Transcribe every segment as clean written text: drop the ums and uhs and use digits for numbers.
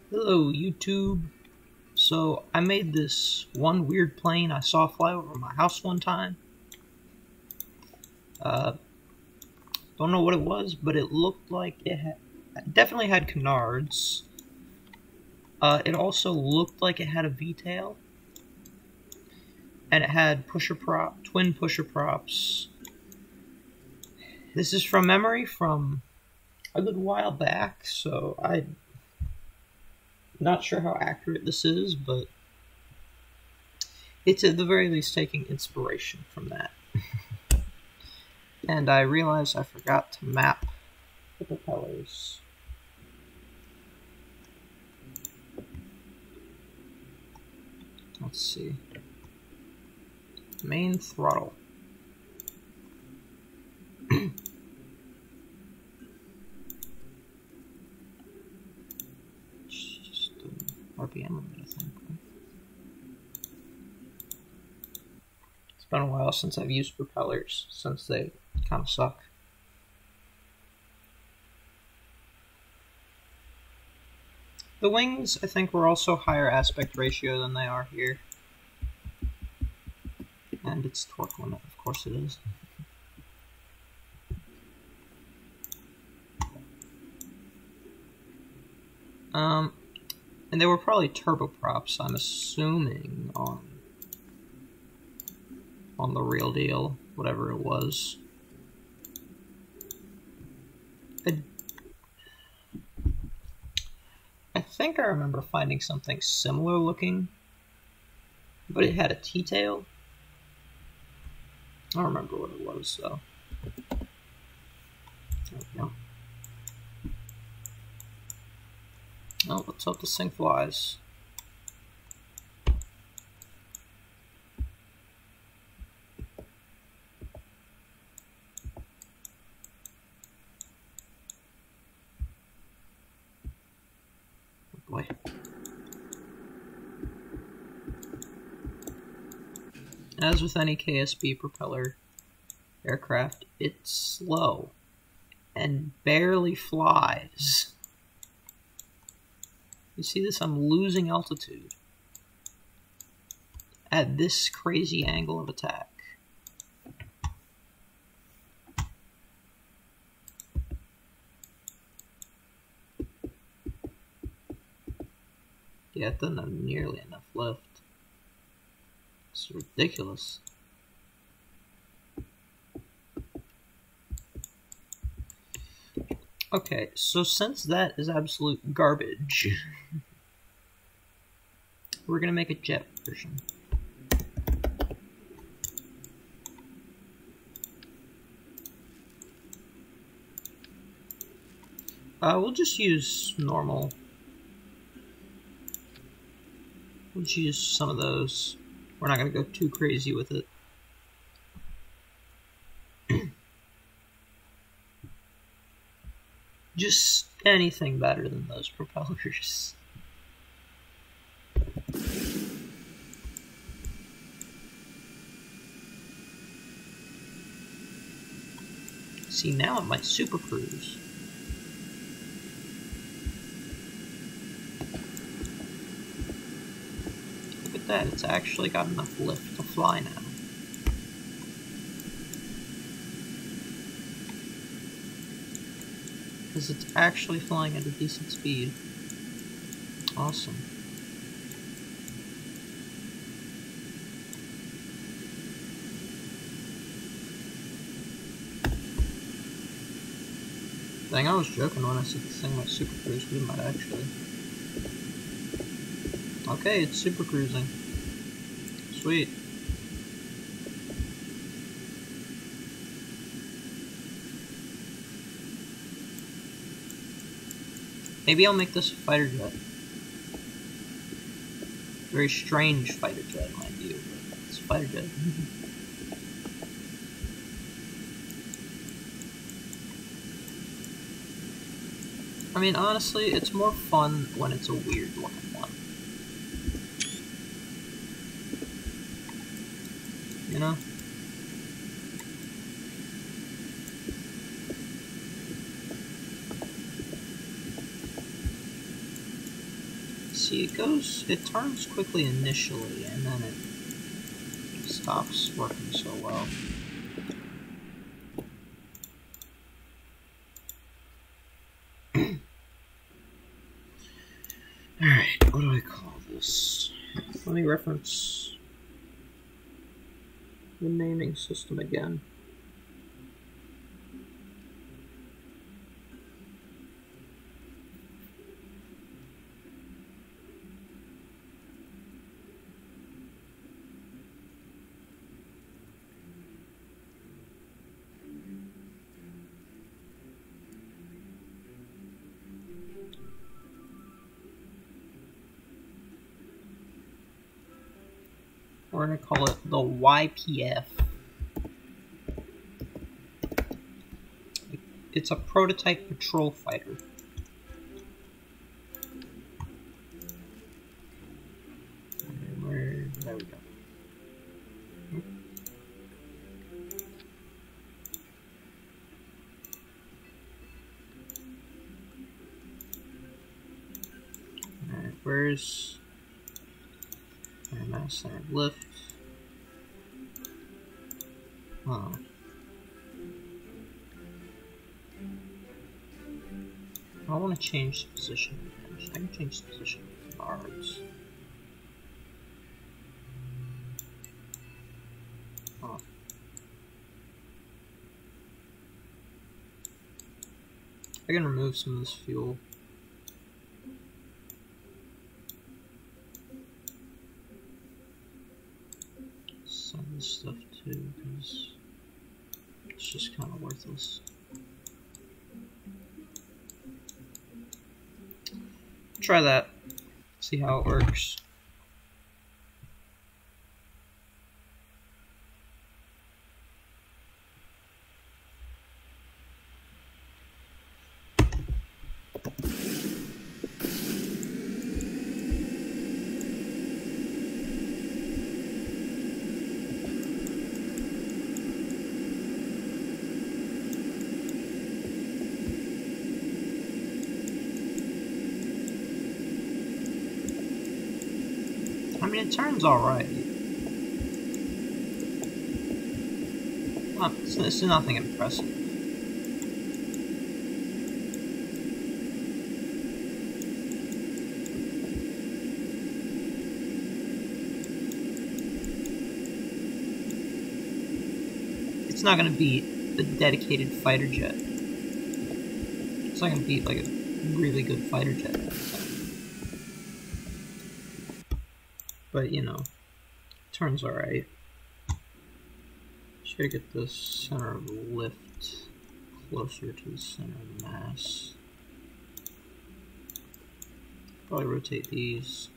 Hello, YouTube. So, I made this one weird plane I saw fly over my house one time. Uh, don't know what it was, but it looked like it definitely had canards. It also looked like it had a V-tail. And it had twin pusher props. This is from memory from a good while back, so I'm not sure how accurate this is, but it's at the very least taking inspiration from that. And I realized I forgot to map the propellers. Let's see. Main throttle. Just an RPM limit, I think. It's been a while since I've used propellers, since they kind of suck. The wings, I think, were also higher aspect ratio than they are here. And it's torque limit, of course it is. And they were probably turboprops, I'm assuming, on the real deal, whatever it was. I think I remember finding something similar looking, but it had a T-tail. I don't remember what it was, though. There we go. Oh, let's hope this thing flies. Oh boy. As with any KSB propeller aircraft, it's slow and barely flies. You see this? I'm losing altitude at this crazy angle of attack. Yeah, it doesn't have nearly enough lift. It's ridiculous. Okay, so since that is absolute garbage, we're gonna make a jet version. We'll just use normal. We'll just use some of those. We're not gonna go too crazy with it. Just anything better than those propellers. See, now it might super cruise. Look at that, it's actually got enough lift to fly now. Because it's actually flying at a decent speed. Awesome. Dang, I was joking when I said this thing might super cruise, but it might actually. Okay, it's super cruising. Sweet. Maybe I'll make this a fighter jet. Very strange fighter jet, mind you, but it's a fighter jet. I mean, honestly, it's more fun when it's a weird looking one. You know? See, it turns quickly initially, and then it stops working so well. Alright, what do I call this? Let me reference the naming system again. We're going to call it the YPF. It's a prototype patrol fighter. There we go. Alright, where's our mass center lift? Oh. I want to change the position. I can change the position of guards. Oh. I can remove some of this fuel. Some of this stuff too, because it's just kind of worthless. Try that. See how it works. I mean, it turns alright. It's nothing impressive. It's not gonna beat a dedicated fighter jet. It's not gonna beat like a really good fighter jet. But you know, turns alright. Just gotta get the center of the lift closer to the center of the mass. Probably rotate these.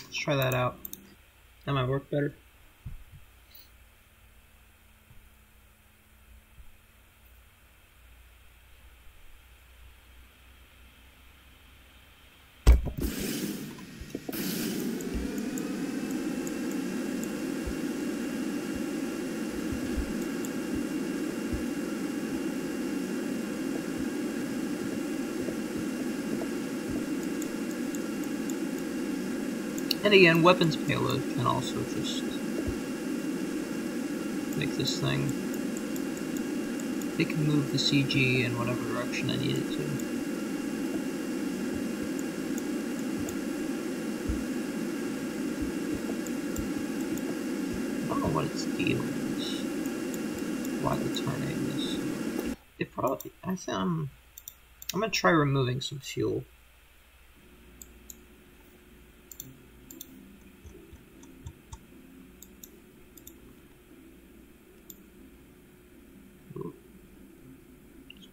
Let's try that out. That might work better. And again, weapons payload can also just make this thing. It can move the CG in whatever direction I need it to. I don't know what its deal is. Why the turning is. It probably. I think I'm gonna try removing some fuel.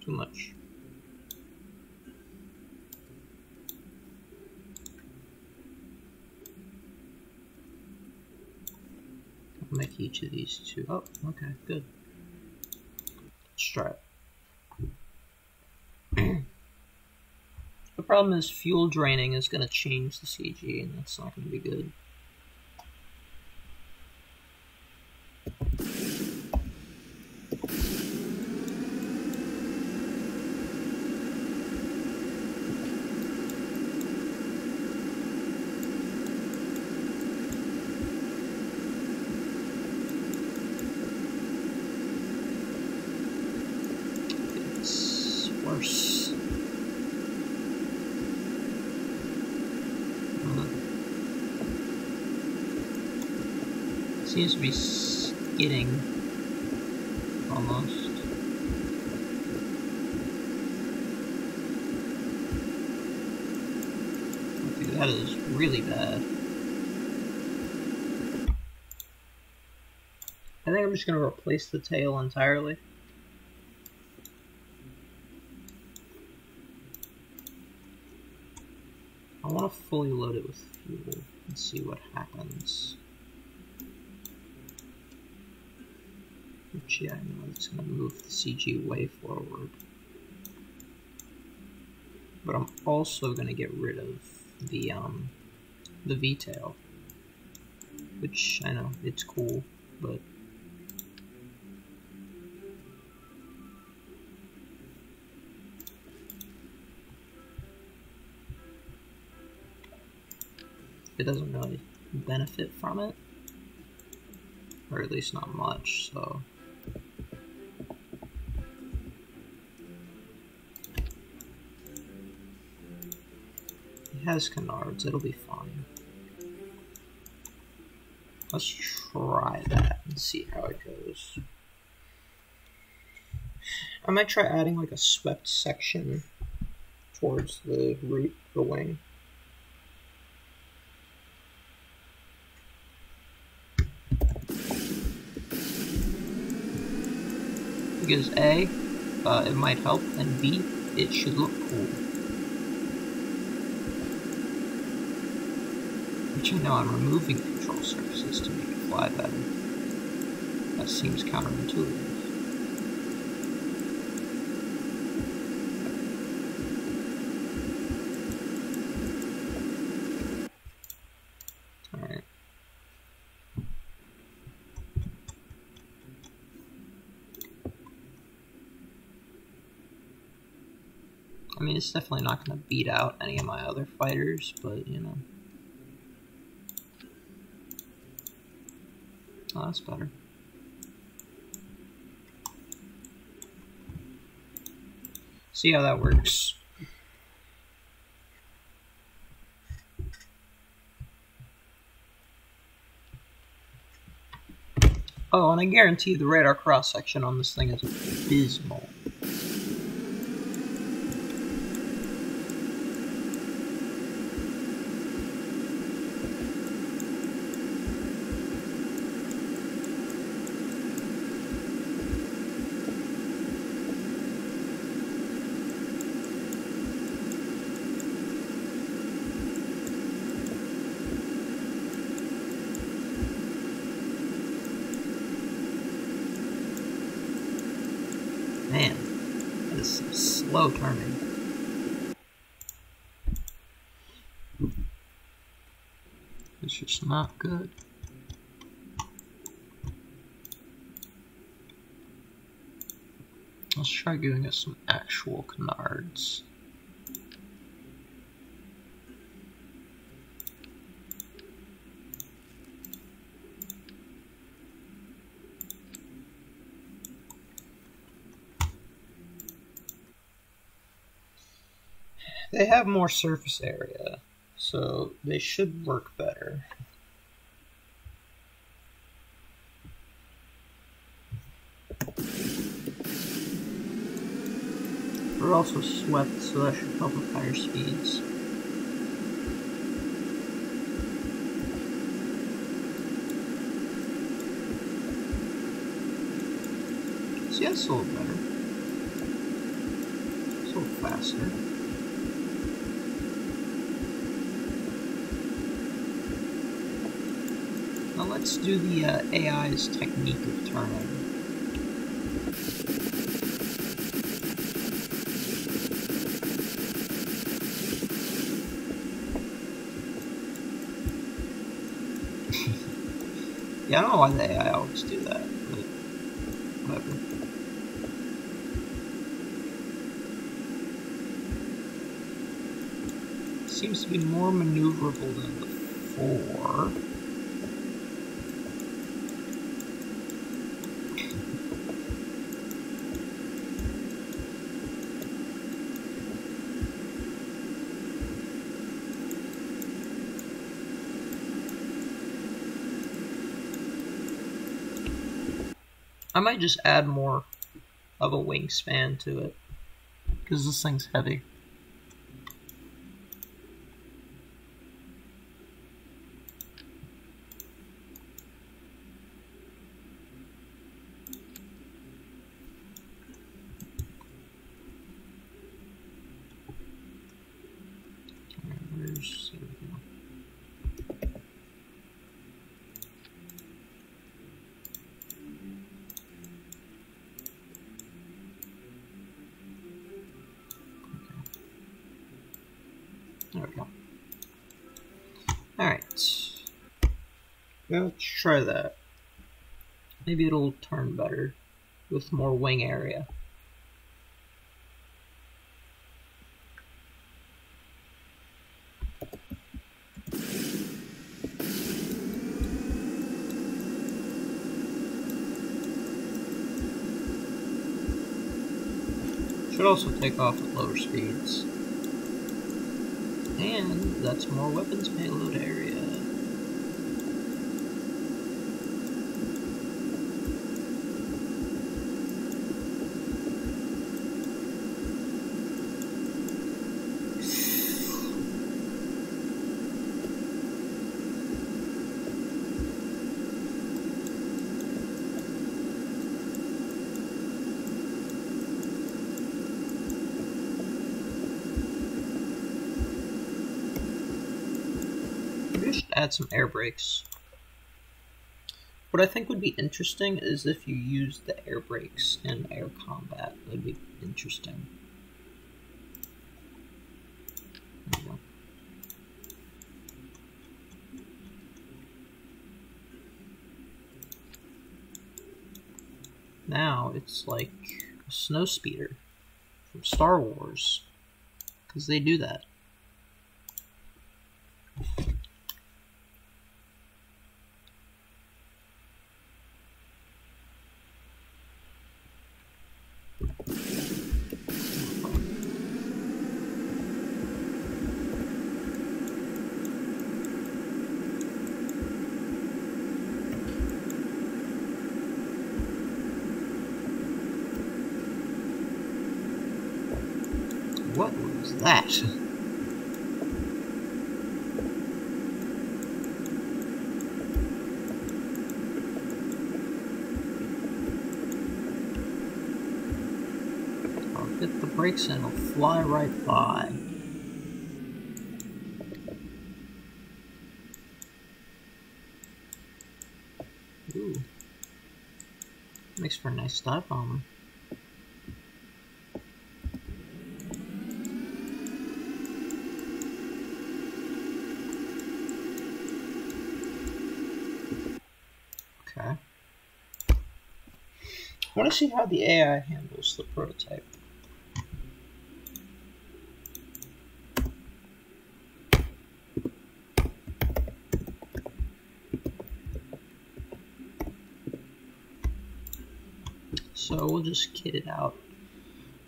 Too much. I'll make each of these two. Oh, okay, good. Let's try it. The problem is fuel draining is going to change the CG, and that's not going to be good. course. Seems to be skidding almost. Okay, that is really bad. I think I'm just going to replace the tail entirely. I want to fully load it with fuel and see what happens. Which, yeah, I know it's going to move the CG way forward. But I'm also going to get rid of the V-tail. Which, I know, it's cool, but... it doesn't really benefit from it. Or at least not much, so... it has canards, it'll be fine. Let's try that and see how it goes. I might try adding like a swept section towards the root, the wing. Because A, it might help, and B, it should look cool. Which I know I'm removing control surfaces to make it fly better. That seems counterintuitive. Alright. I mean, it's definitely not going to beat out any of my other fighters, but, you know. Oh, that's better. See how that works. Oh, and I guarantee the radar cross-section on this thing is abysmal. Man, that is some slow turning. It's just not good. Let's try giving us some actual canards. They have more surface area, so they should work better. They're also swept, so that should help with higher speeds. See, that's a little better. It's a little faster. Now let's do the AI's technique of turning. Yeah, I don't know why the AI always do that, but whatever. Seems to be more maneuverable than before. I might just add more of a wingspan to it, because this thing's heavy. There we go. There we go. Alright. Let's try that. Maybe it'll turn better with more wing area. Should also take off at lower speeds. And that's more weapons payload area. Add some air brakes. What I think would be interesting is if you use the air brakes in air combat. That'd be interesting. There we go. Now it's like a snow speeder from Star Wars, because they do that. What was that? I'll hit the brakes and it'll fly right by. Ooh. Makes for a nice dive bomber. Okay. I want to see how the AI handles the prototype. So we'll just kit it out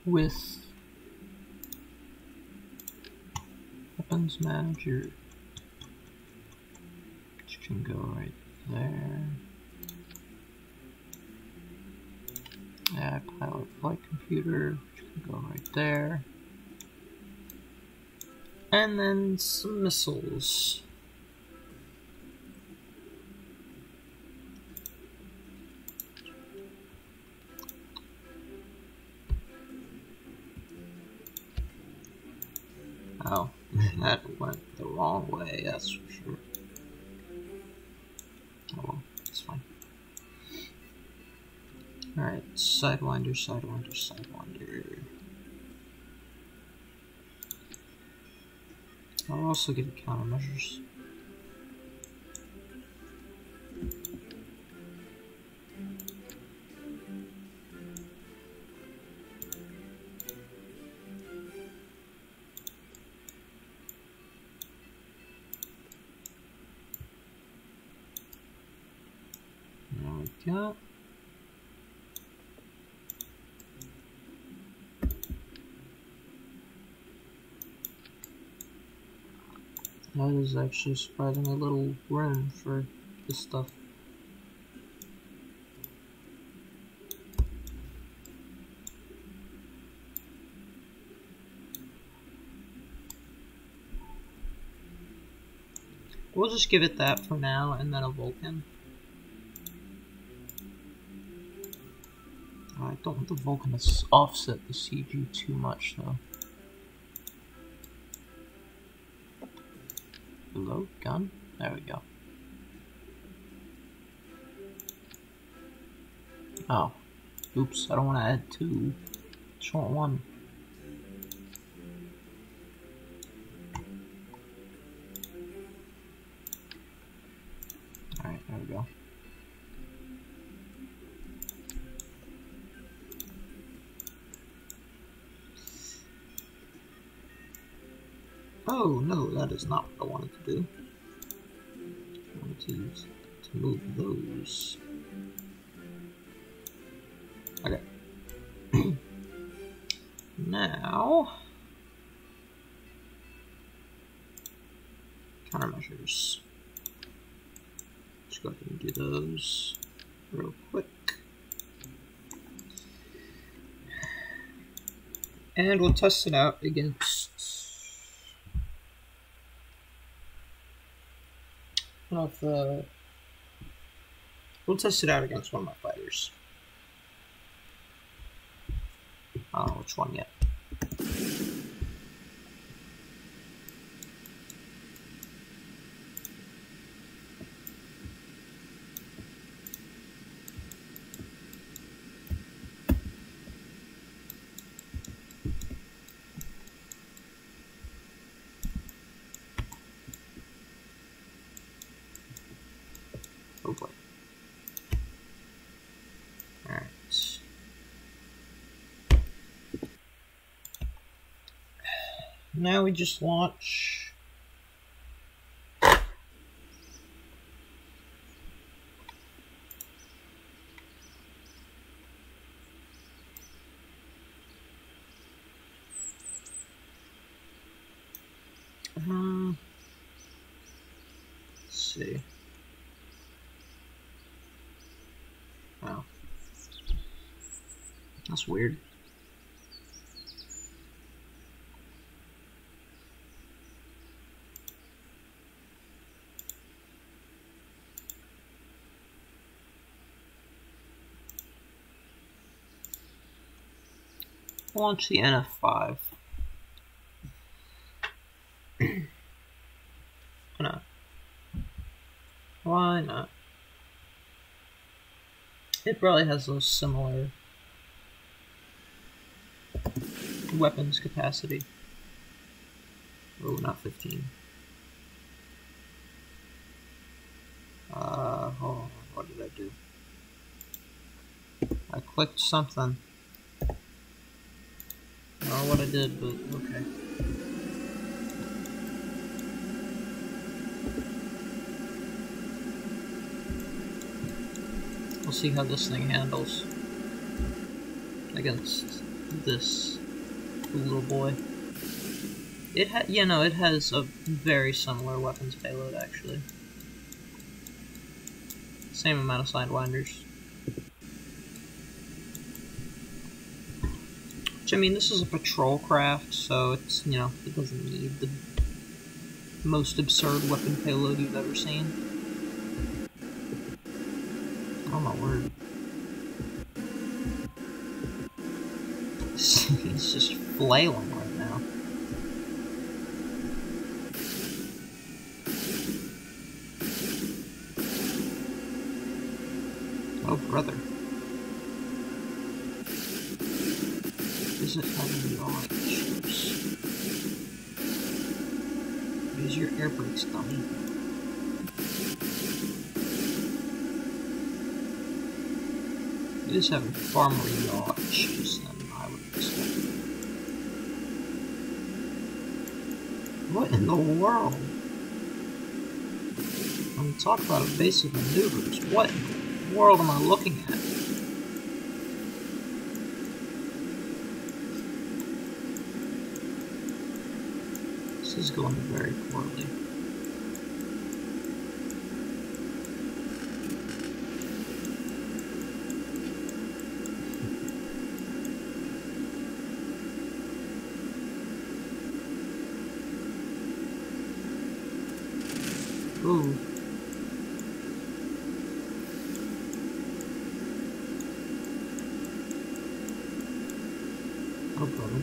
with weapons manager, which can go right there. Yeah, pilot flight computer, which can go right there. And then some missiles. Oh, that went the wrong way, that's for sure. Oh well, it's fine. Alright, sidewinder, sidewinder, sidewinder. I'll also give it countermeasures. There we go. That is actually surprisingly little room for this stuff. We'll just give it that for now, and then a Vulcan. I don't want the Vulcan to offset the CG too much, though. Reload gun? There we go. Oh. Oops, I don't want to add 2. Just want 1. Alright, there we go. Oh, no, that is not what I wanted to do. I wanted to use to move those. Okay. Now, countermeasures. Let's go ahead and do those real quick. And we'll test it out against one of the... We'll test it out against one of my fighters. I don't know which one yet. Oh boy. Alright. Now we just launch. Let's see. Wow. That's weird. Launch the NF5. Why not? Why not? It probably has those similar weapons capacity. Oh, not 15. Hold on, what did I do? I clicked something. I don't know what I did, but okay. We'll see how this thing handles against this little boy. It it has a very similar weapons payload, actually. Same amount of sidewinders. Which, I mean, this is a patrol craft, so it's, it doesn't need the most absurd weapon payload you've ever seen. Oh my word. He's just flailing right now. Oh brother. Is it having yaw issues? Use your air brakes, dummy. It is having far more yaw issues than I would expect. What in the world? I'm talking about evasive maneuvers. What in the world am I looking at? This is going very poorly. Ooh. Oh, brother.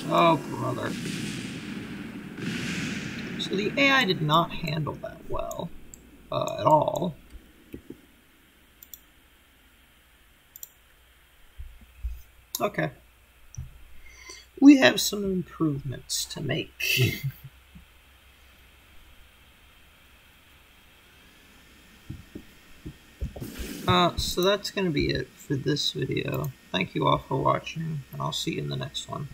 Oh, brother. So the AI did not handle that well, at all. Okay. We have some improvements to make. So that's going to be it for this video. Thank you all for watching, and I'll see you in the next one.